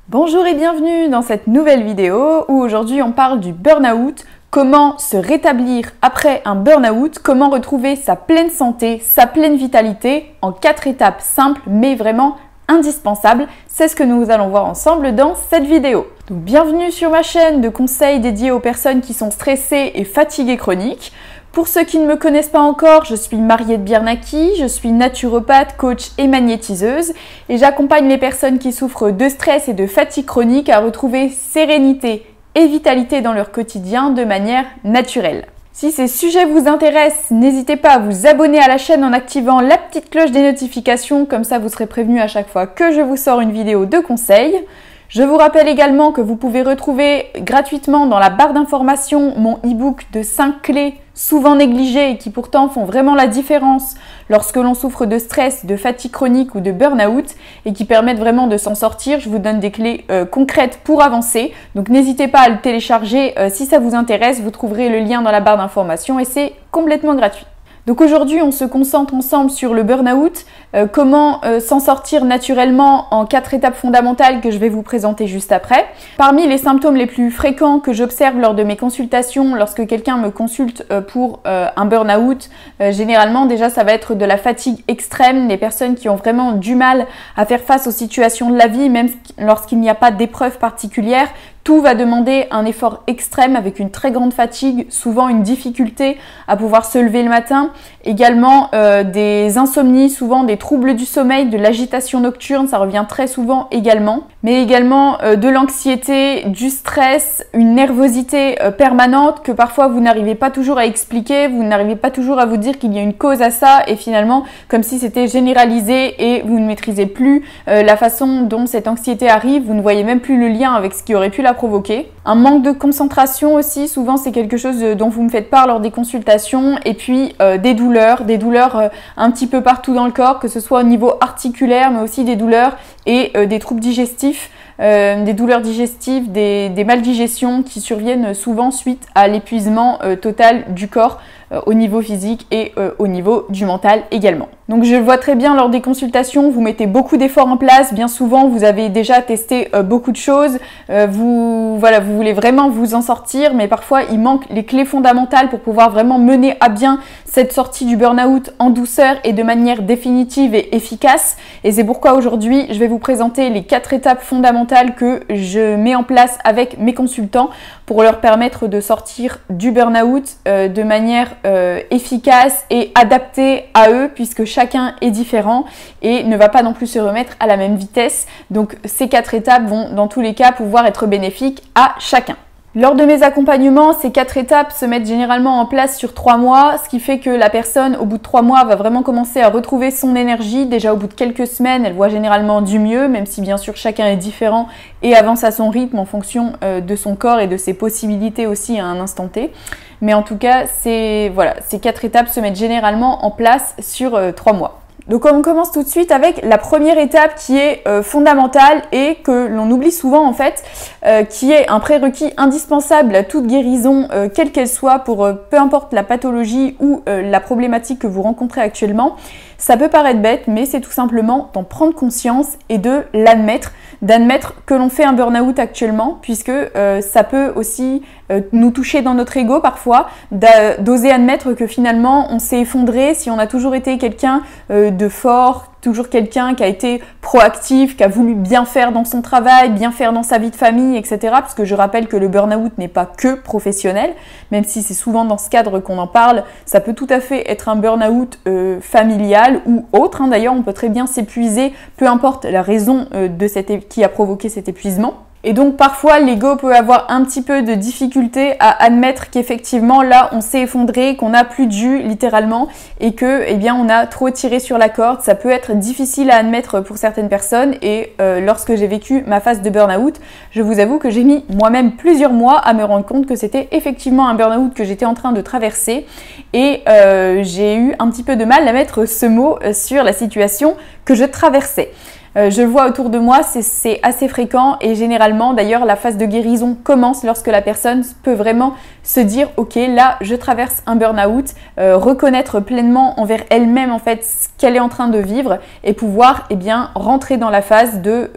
Bonjour et bienvenue dans cette nouvelle vidéo où aujourd'hui on parle du burn-out, comment se rétablir après un burn-out, comment retrouver sa pleine santé, sa pleine vitalité en 4 étapes simples mais vraiment indispensables. C'est ce que nous allons voir ensemble dans cette vidéo. Donc, bienvenue sur ma chaîne de conseils dédiés aux personnes qui sont stressées et fatiguées chroniques. Pour ceux qui ne me connaissent pas encore, je suis Mariette Biernacki, je suis naturopathe, coach et magnétiseuse et j'accompagne les personnes qui souffrent de stress et de fatigue chronique à retrouver sérénité et vitalité dans leur quotidien de manière naturelle. Si ces sujets vous intéressent, n'hésitez pas à vous abonner à la chaîne en activant la petite cloche des notifications, comme ça vous serez prévenu à chaque fois que je vous sors une vidéo de conseils. Je vous rappelle également que vous pouvez retrouver gratuitement dans la barre d'informations mon e-book de 5 clés souvent négligées et qui pourtant font vraiment la différence lorsque l'on souffre de stress, de fatigue chronique ou de burn-out et qui permettent vraiment de s'en sortir. Je vous donne des clés concrètes pour avancer. Donc n'hésitez pas à le télécharger si ça vous intéresse. Vous trouverez le lien dans la barre d'informations et c'est complètement gratuit. Donc aujourd'hui, on se concentre ensemble sur le burn-out, comment s'en sortir naturellement en 4 étapes fondamentales que je vais vous présenter juste après. Parmi les symptômes les plus fréquents que j'observe lors de mes consultations, lorsque quelqu'un me consulte pour un burn-out, généralement déjà ça va être de la fatigue extrême, des personnes qui ont vraiment du mal à faire face aux situations de la vie, même lorsqu'il n'y a pas d'épreuve particulière. Tout va demander un effort extrême avec une très grande fatigue, souvent une difficulté à pouvoir se lever le matin. Également des insomnies, souvent des troubles du sommeil, de l'agitation nocturne, ça revient très souvent également. Mais également de l'anxiété, du stress, une nervosité permanente que parfois vous n'arrivez pas toujours à expliquer, vous n'arrivez pas toujours à vous dire qu'il y a une cause à ça et finalement comme si c'était généralisé et vous ne maîtrisez plus la façon dont cette anxiété arrive, vous ne voyez même plus le lien avec ce qui aurait pu la provoquer. Un manque de concentration aussi, souvent c'est quelque chose dont vous me faites part lors des consultations et puis des douleurs un petit peu partout dans le corps, que ce soit au niveau articulaire mais aussi des douleurs et des troubles digestifs. Des douleurs digestives, des maldigestions qui surviennent souvent suite à l'épuisement total du corps au niveau physique et au niveau du mental également. Donc je le vois très bien lors des consultations, vous mettez beaucoup d'efforts en place, bien souvent vous avez déjà testé beaucoup de choses, vous voulez vraiment vous en sortir, mais parfois il manque les clés fondamentales pour pouvoir vraiment mener à bien cette sortie du burn-out en douceur et de manière définitive et efficace. Et c'est pourquoi aujourd'hui je vais vous présenter les 4 étapes fondamentales que je mets en place avec mes consultants pour leur permettre de sortir du burn-out de manière efficace et adaptée à eux, puisque chacun est différent et ne va pas non plus se remettre à la même vitesse. Donc ces 4 étapes vont dans tous les cas pouvoir être bénéfiques à chacun. Lors de mes accompagnements, ces 4 étapes se mettent généralement en place sur 3 mois, ce qui fait que la personne, au bout de 3 mois, va vraiment commencer à retrouver son énergie. Déjà au bout de quelques semaines, elle voit généralement du mieux, même si bien sûr chacun est différent et avance à son rythme en fonction de son corps et de ses possibilités aussi à un instant T. Mais en tout cas, ces 4 étapes se mettent généralement en place sur 3 mois. Donc on commence tout de suite avec la première étape qui est fondamentale et que l'on oublie souvent en fait, qui est un prérequis indispensable à toute guérison, quelle qu'elle soit, pour peu importe la pathologie ou la problématique que vous rencontrez actuellement. Ça peut paraître bête, mais c'est tout simplement d'en prendre conscience et de l'admettre, d'admettre que l'on fait un burn-out actuellement, puisque ça peut aussi nous toucher dans notre ego parfois, d'oser admettre que finalement on s'est effondré. Si on a toujours été quelqu'un de fort, toujours quelqu'un qui a été proactif, qui a voulu bien faire dans son travail, bien faire dans sa vie de famille, etc. Parce que je rappelle que le burn-out n'est pas que professionnel, même si c'est souvent dans ce cadre qu'on en parle, ça peut tout à fait être un burn-out familial ou autre. D'ailleurs, on peut très bien s'épuiser, peu importe la raison qui a provoqué cet épuisement. Et donc parfois l'ego peut avoir un petit peu de difficulté à admettre qu'effectivement là on s'est effondré, qu'on n'a plus de jus littéralement et que on a trop tiré sur la corde. Ça peut être difficile à admettre pour certaines personnes et lorsque j'ai vécu ma phase de burn-out, je vous avoue que j'ai mis moi-même plusieurs mois à me rendre compte que c'était effectivement un burn-out que j'étais en train de traverser et j'ai eu un petit peu de mal à mettre ce mot sur la situation que je traversais. Je le vois autour de moi, c'est assez fréquent et généralement d'ailleurs la phase de guérison commence lorsque la personne peut vraiment se dire ok, là je traverse un burn-out, reconnaître pleinement envers elle-même en fait ce qu'elle est en train de vivre et pouvoir rentrer dans la phase de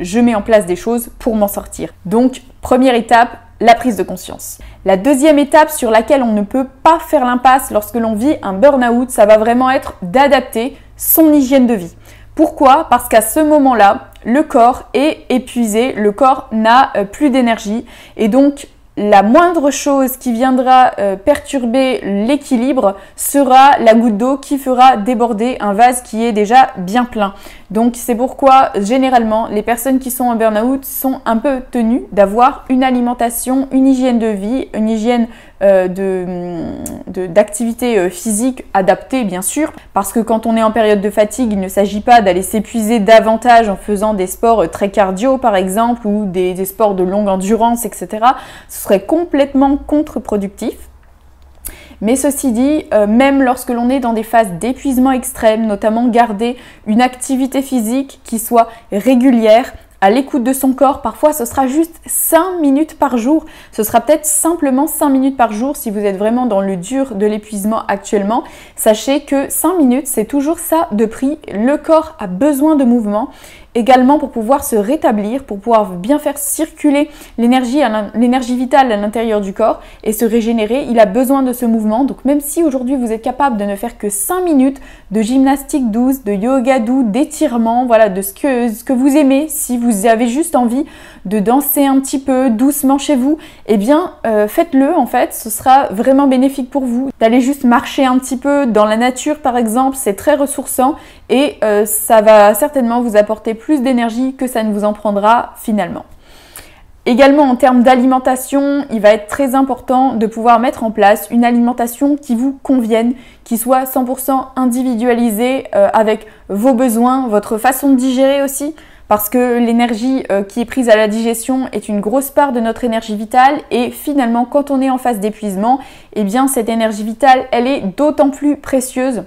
je mets en place des choses pour m'en sortir. Donc première étape, la prise de conscience. La deuxième étape sur laquelle on ne peut pas faire l'impasse lorsque l'on vit un burn-out, ça va vraiment être d'adapter son hygiène de vie. Pourquoi? Parce qu'à ce moment-là, le corps est épuisé, le corps n'a plus d'énergie et donc la moindre chose qui viendra perturber l'équilibre sera la goutte d'eau qui fera déborder un vase qui est déjà bien plein. Donc c'est pourquoi généralement les personnes qui sont en burn-out sont un peu tenues d'avoir une alimentation, une hygiène de vie, une hygiène d'activité physique adaptée bien sûr, parce que quand on est en période de fatigue, il ne s'agit pas d'aller s'épuiser davantage en faisant des sports très cardio par exemple ou des sports de longue endurance, etc. Ce serait complètement contre-productif. Mais ceci dit, même lorsque l'on est dans des phases d'épuisement extrême, notamment garder une activité physique qui soit régulière, à l'écoute de son corps, parfois ce sera juste 5 minutes par jour, ce sera peut-être simplement 5 minutes par jour si vous êtes vraiment dans le dur de l'épuisement actuellement. Sachez que 5 minutes c'est toujours ça de prix, le corps a besoin de mouvement. Également pour pouvoir se rétablir, pour pouvoir bien faire circuler l'énergie vitale à l'intérieur du corps et se régénérer, il a besoin de ce mouvement. Donc même si aujourd'hui vous êtes capable de ne faire que 5 minutes de gymnastique douce, de yoga doux, d'étirement, voilà, de ce que vous aimez, si vous avez juste envie de danser un petit peu doucement chez vous, eh bien faites-le en fait, ce sera vraiment bénéfique pour vous. D'aller juste marcher un petit peu dans la nature par exemple, c'est très ressourçant et ça va certainement vous apporter plus d'énergie que ça ne vous en prendra finalement. Également en termes d'alimentation, il va être très important de pouvoir mettre en place une alimentation qui vous convienne, qui soit 100% individualisée avec vos besoins, votre façon de digérer aussi, parce que l'énergie qui est prise à la digestion est une grosse part de notre énergie vitale et finalement quand on est en phase d'épuisement, eh bien cette énergie vitale, elle est d'autant plus précieuse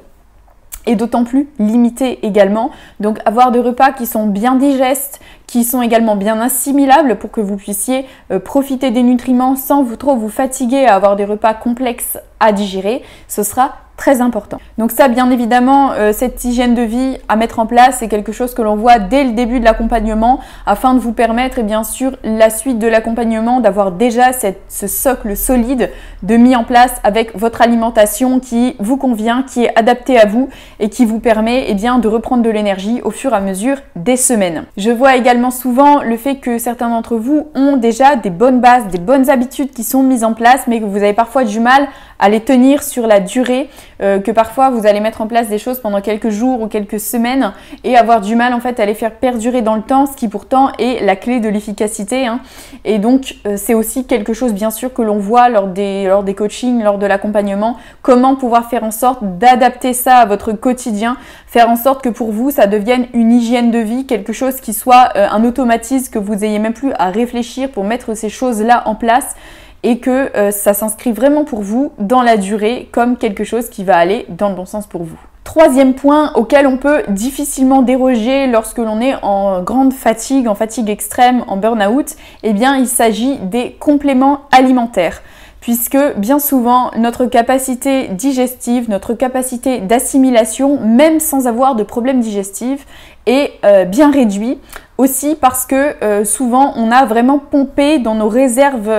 et d'autant plus limité également. Donc avoir des repas qui sont bien digestes, qui sont également bien assimilables pour que vous puissiez profiter des nutriments sans trop vous fatiguer à avoir des repas complexes à digérer, ce sera très important. Donc ça, bien évidemment, cette hygiène de vie à mettre en place, c'est quelque chose que l'on voit dès le début de l'accompagnement afin de vous permettre, et bien sûr, la suite de l'accompagnement, d'avoir déjà ce socle solide de mis en place avec votre alimentation qui vous convient, qui est adaptée à vous et qui vous permet de reprendre de l'énergie au fur et à mesure des semaines. Je vois également souvent le fait que certains d'entre vous ont déjà des bonnes bases, des bonnes habitudes qui sont mises en place, mais que vous avez parfois du mal à les tenir sur la durée, que parfois vous allez mettre en place des choses pendant quelques jours ou quelques semaines et avoir du mal en fait à les faire perdurer dans le temps, ce qui pourtant est la clé de l'efficacité. Et donc c'est aussi quelque chose bien sûr que l'on voit lors des coachings, lors de l'accompagnement, comment pouvoir faire en sorte d'adapter ça à votre quotidien, faire en sorte que pour vous ça devienne une hygiène de vie, quelque chose qui soit un automatisme, que vous ayez même plus à réfléchir pour mettre ces choses-là en place, et que ça s'inscrit vraiment pour vous dans la durée comme quelque chose qui va aller dans le bon sens pour vous. Troisième point auquel on peut difficilement déroger lorsque l'on est en grande fatigue, en fatigue extrême, en burn-out, eh bien il s'agit des compléments alimentaires. Puisque bien souvent notre capacité digestive, notre capacité d'assimilation, même sans avoir de problème digestif, est bien réduite. Aussi parce que souvent on a vraiment pompé dans nos réserves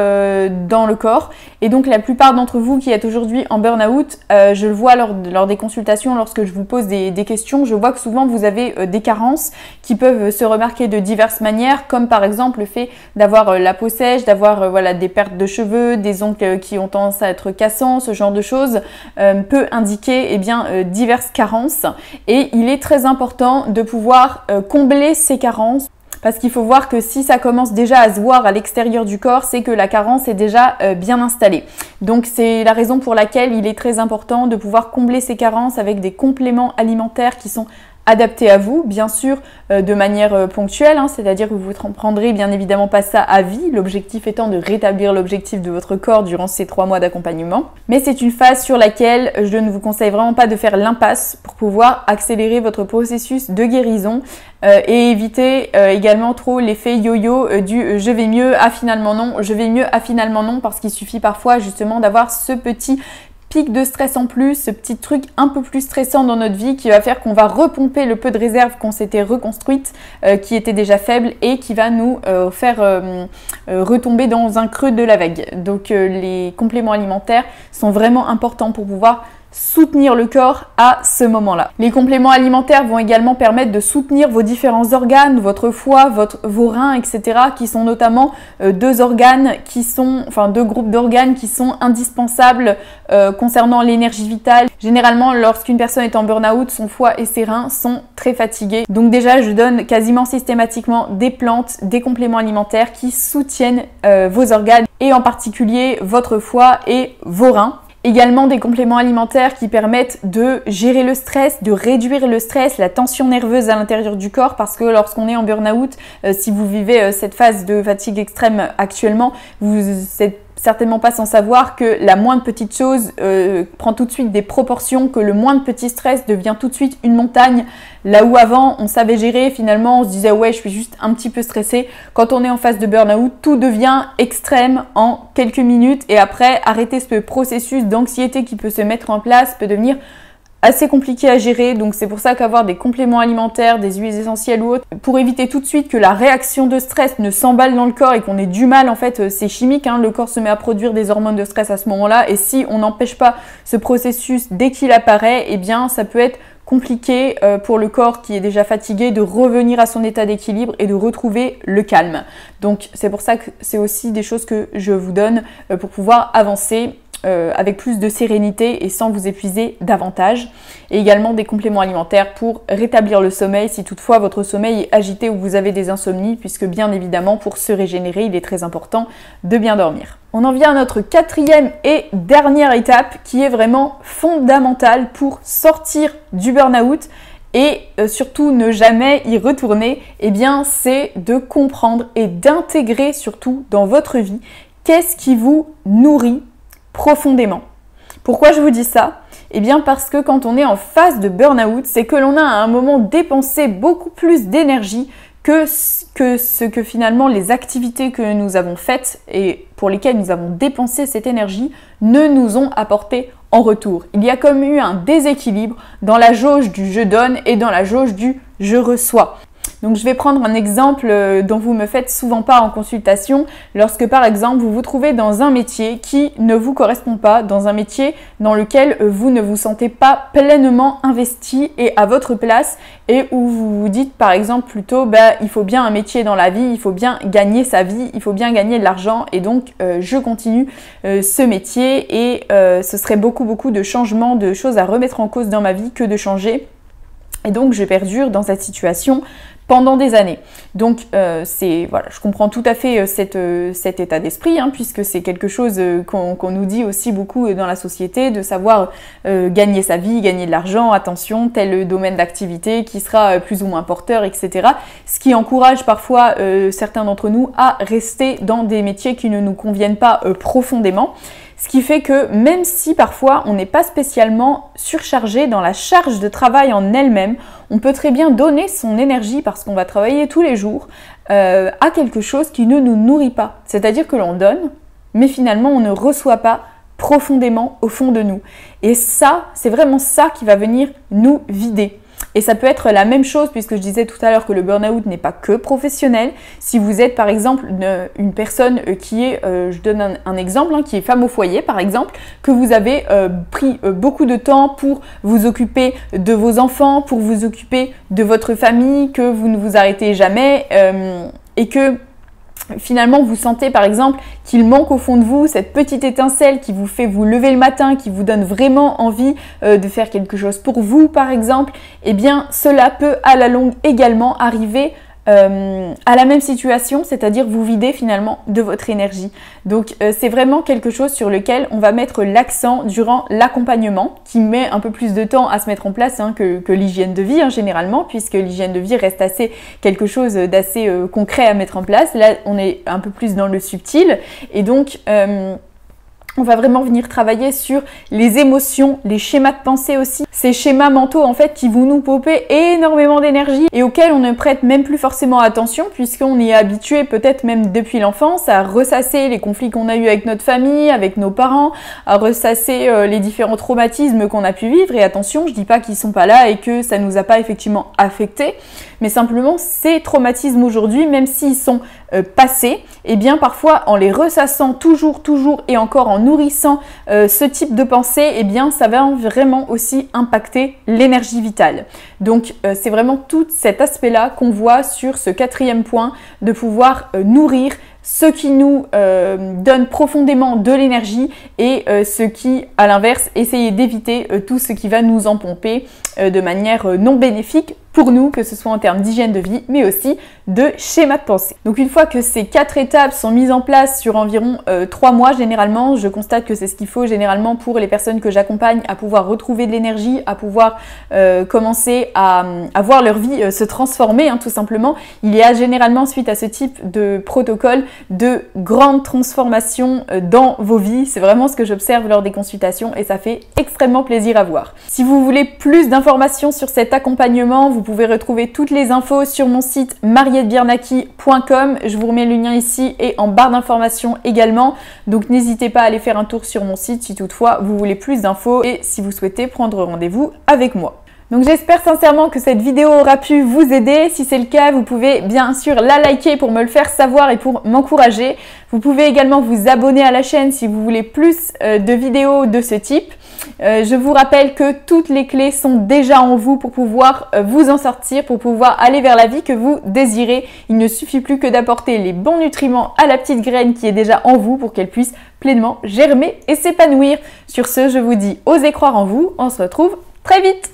dans le corps et donc la plupart d'entre vous qui êtes aujourd'hui en burn-out, je le vois lors des consultations, lorsque je vous pose des questions, je vois que souvent vous avez des carences qui peuvent se remarquer de diverses manières, comme par exemple le fait d'avoir la peau sèche, d'avoir des pertes de cheveux, des ongles qui ont tendance à être cassants, ce genre de choses peut indiquer diverses carences et il est très important de pouvoir combler ces carences. Parce qu'il faut voir que si ça commence déjà à se voir à l'extérieur du corps, c'est que la carence est déjà bien installée. Donc c'est la raison pour laquelle il est très important de pouvoir combler ces carences avec des compléments alimentaires qui sont adapté à vous, bien sûr de manière ponctuelle, hein, c'est-à-dire que vous ne prendrez bien évidemment pas ça à vie, l'objectif étant de rétablir l'objectif de votre corps durant ces 3 mois d'accompagnement. Mais c'est une phase sur laquelle je ne vous conseille vraiment pas de faire l'impasse pour pouvoir accélérer votre processus de guérison et éviter également trop l'effet yo-yo du je vais mieux, ah finalement non, je vais mieux, ah finalement non, parce qu'il suffit parfois justement d'avoir ce petit pic de stress en plus, ce petit truc un peu plus stressant dans notre vie qui va faire qu'on va repomper le peu de réserve qu'on s'était reconstruite, qui était déjà faible et qui va nous faire retomber dans un creux de la vague. Donc les compléments alimentaires sont vraiment importants pour pouvoir soutenir le corps à ce moment-là. Les compléments alimentaires vont également permettre de soutenir vos différents organes, votre foie, vos reins, etc., qui sont notamment deux groupes d'organes qui sont indispensables concernant l'énergie vitale. Généralement, lorsqu'une personne est en burn-out, son foie et ses reins sont très fatigués. Donc déjà, je donne quasiment systématiquement des plantes, des compléments alimentaires qui soutiennent vos organes et en particulier votre foie et vos reins. Également des compléments alimentaires qui permettent de gérer le stress, de réduire le stress, la tension nerveuse à l'intérieur du corps, parce que lorsqu'on est en burn-out, si vous vivez cette phase de fatigue extrême actuellement, vous êtes certainement pas sans savoir que la moindre petite chose prend tout de suite des proportions, que le moindre petit stress devient tout de suite une montagne. Là où avant on savait gérer, finalement on se disait ouais je suis juste un petit peu stressé. Quand on est en phase de burn-out, tout devient extrême en quelques minutes et après arrêter ce processus d'anxiété qui peut se mettre en place peut devenir assez compliqué à gérer, donc c'est pour ça qu'avoir des compléments alimentaires, des huiles essentielles ou autres, pour éviter tout de suite que la réaction de stress ne s'emballe dans le corps et qu'on ait du mal, en fait c'est chimique, hein, le corps se met à produire des hormones de stress à ce moment-là et si on n'empêche pas ce processus dès qu'il apparaît, eh bien ça peut être compliqué pour le corps qui est déjà fatigué de revenir à son état d'équilibre et de retrouver le calme. Donc c'est pour ça que c'est aussi des choses que je vous donne pour pouvoir avancer avec plus de sérénité et sans vous épuiser davantage. Et également des compléments alimentaires pour rétablir le sommeil si toutefois votre sommeil est agité ou vous avez des insomnies, puisque bien évidemment pour se régénérer il est très important de bien dormir. On en vient à notre 4e et dernière étape qui est vraiment fondamentale pour sortir du burn-out et surtout ne jamais y retourner. Eh bien c'est de comprendre et d'intégrer surtout dans votre vie qu'est-ce qui vous nourrit profondément. Pourquoi je vous dis ça? Eh bien parce que quand on est en phase de burn-out, c'est que l'on a à un moment dépensé beaucoup plus d'énergie que ce que finalement les activités que nous avons faites et pour lesquelles nous avons dépensé cette énergie ne nous ont apporté en retour. Il y a comme eu un déséquilibre dans la jauge du je donne et dans la jauge du je reçois. Donc je vais prendre un exemple dont vous me faites souvent part en consultation, lorsque par exemple vous vous trouvez dans un métier qui ne vous correspond pas, dans un métier dans lequel vous ne vous sentez pas pleinement investi et à votre place et où vous vous dites par exemple plutôt il faut bien un métier dans la vie, il faut bien gagner sa vie, il faut bien gagner de l'argent et donc je continue ce métier et ce serait beaucoup de changements, de choses à remettre en cause dans ma vie que de changer et donc je perdure dans cette situation pendant des années. Donc voilà, je comprends tout à fait cet état d'esprit, hein, puisque c'est quelque chose qu'on nous dit aussi beaucoup dans la société, de savoir gagner sa vie, gagner de l'argent, attention, tel domaine d'activité qui sera plus ou moins porteur, etc. Ce qui encourage parfois certains d'entre nous à rester dans des métiers qui ne nous conviennent pas profondément. Ce qui fait que même si parfois on n'est pas spécialement surchargé dans la charge de travail en elle-même, on peut très bien donner son énergie parce qu'on va travailler tous les jours à quelque chose qui ne nous nourrit pas. C'est-à-dire que l'on donne, mais finalement on ne reçoit pas profondément au fond de nous. Et ça, c'est vraiment ça qui va venir nous vider. Et ça peut être la même chose puisque je disais tout à l'heure que le burn-out n'est pas que professionnel. Si vous êtes par exemple une personne qui est, je donne un exemple, hein, qui est femme au foyer par exemple, que vous avez pris beaucoup de temps pour vous occuper de vos enfants, pour vous occuper de votre famille, que vous ne vous arrêtez jamais et que finalement vous sentez par exemple qu'il manque au fond de vous cette petite étincelle qui vous fait vous lever le matin, qui vous donne vraiment envie de faire quelque chose pour vous par exemple, eh bien cela peut à la longue également arriver à la même situation, c'est-à-dire vous vider finalement de votre énergie. Donc c'est vraiment quelque chose sur lequel on va mettre l'accent durant l'accompagnement, qui met un peu plus de temps à se mettre en place que l'hygiène de vie généralement, puisque l'hygiène de vie reste assez quelque chose d'assez concret à mettre en place. Là on est un peu plus dans le subtil et donc on va vraiment venir travailler sur les émotions, les schémas de pensée aussi. Ces schémas mentaux en fait qui vont nous pomper énormément d'énergie et auxquels on ne prête même plus forcément attention puisqu'on est habitué peut-être même depuis l'enfance à ressasser les conflits qu'on a eu avec notre famille, avec nos parents, à ressasser les différents traumatismes qu'on a pu vivre. Et attention, je dis pas qu'ils sont pas là et que ça nous a pas effectivement affectés, mais simplement ces traumatismes aujourd'hui, même s'ils sont passés, et bien parfois en les ressassant toujours et encore en nourrissant ce type de pensée, et bien ça va vraiment aussi impacter l'énergie vitale. Donc c'est vraiment tout cet aspect-là qu'on voit sur ce 4e point, de pouvoir nourrir ce qui nous donne profondément de l'énergie et ce qui, à l'inverse, essayer d'éviter tout ce qui va nous en pomper de manière non bénéfique pour nous, que ce soit en termes d'hygiène de vie, mais aussi de schéma de pensée. Donc une fois que ces 4 étapes sont mises en place sur environ 3 mois généralement, je constate que c'est ce qu'il faut généralement pour les personnes que j'accompagne à pouvoir retrouver de l'énergie, à pouvoir commencer à voir leur vie se transformer tout simplement. Il y a généralement suite à ce type de protocole de grandes transformations dans vos vies. C'est vraiment ce que j'observe lors des consultations et ça fait extrêmement plaisir à voir. Si vous voulez plus d'informations sur cet accompagnement, vous pouvez retrouver toutes les infos sur mon site mariettebiernacki.com. Je vous remets le lien ici et en barre d'informations également. Donc n'hésitez pas à aller faire un tour sur mon site si toutefois vous voulez plus d'infos et si vous souhaitez prendre rendez-vous avec moi. Donc j'espère sincèrement que cette vidéo aura pu vous aider. Si c'est le cas, vous pouvez bien sûr la liker pour me le faire savoir et pour m'encourager. Vous pouvez également vous abonner à la chaîne si vous voulez plus de vidéos de ce type. Je vous rappelle que toutes les clés sont déjà en vous pour pouvoir vous en sortir, pour pouvoir aller vers la vie que vous désirez. Il ne suffit plus que d'apporter les bons nutriments à la petite graine qui est déjà en vous pour qu'elle puisse pleinement germer et s'épanouir. Sur ce, je vous dis osez croire en vous. On se retrouve très vite.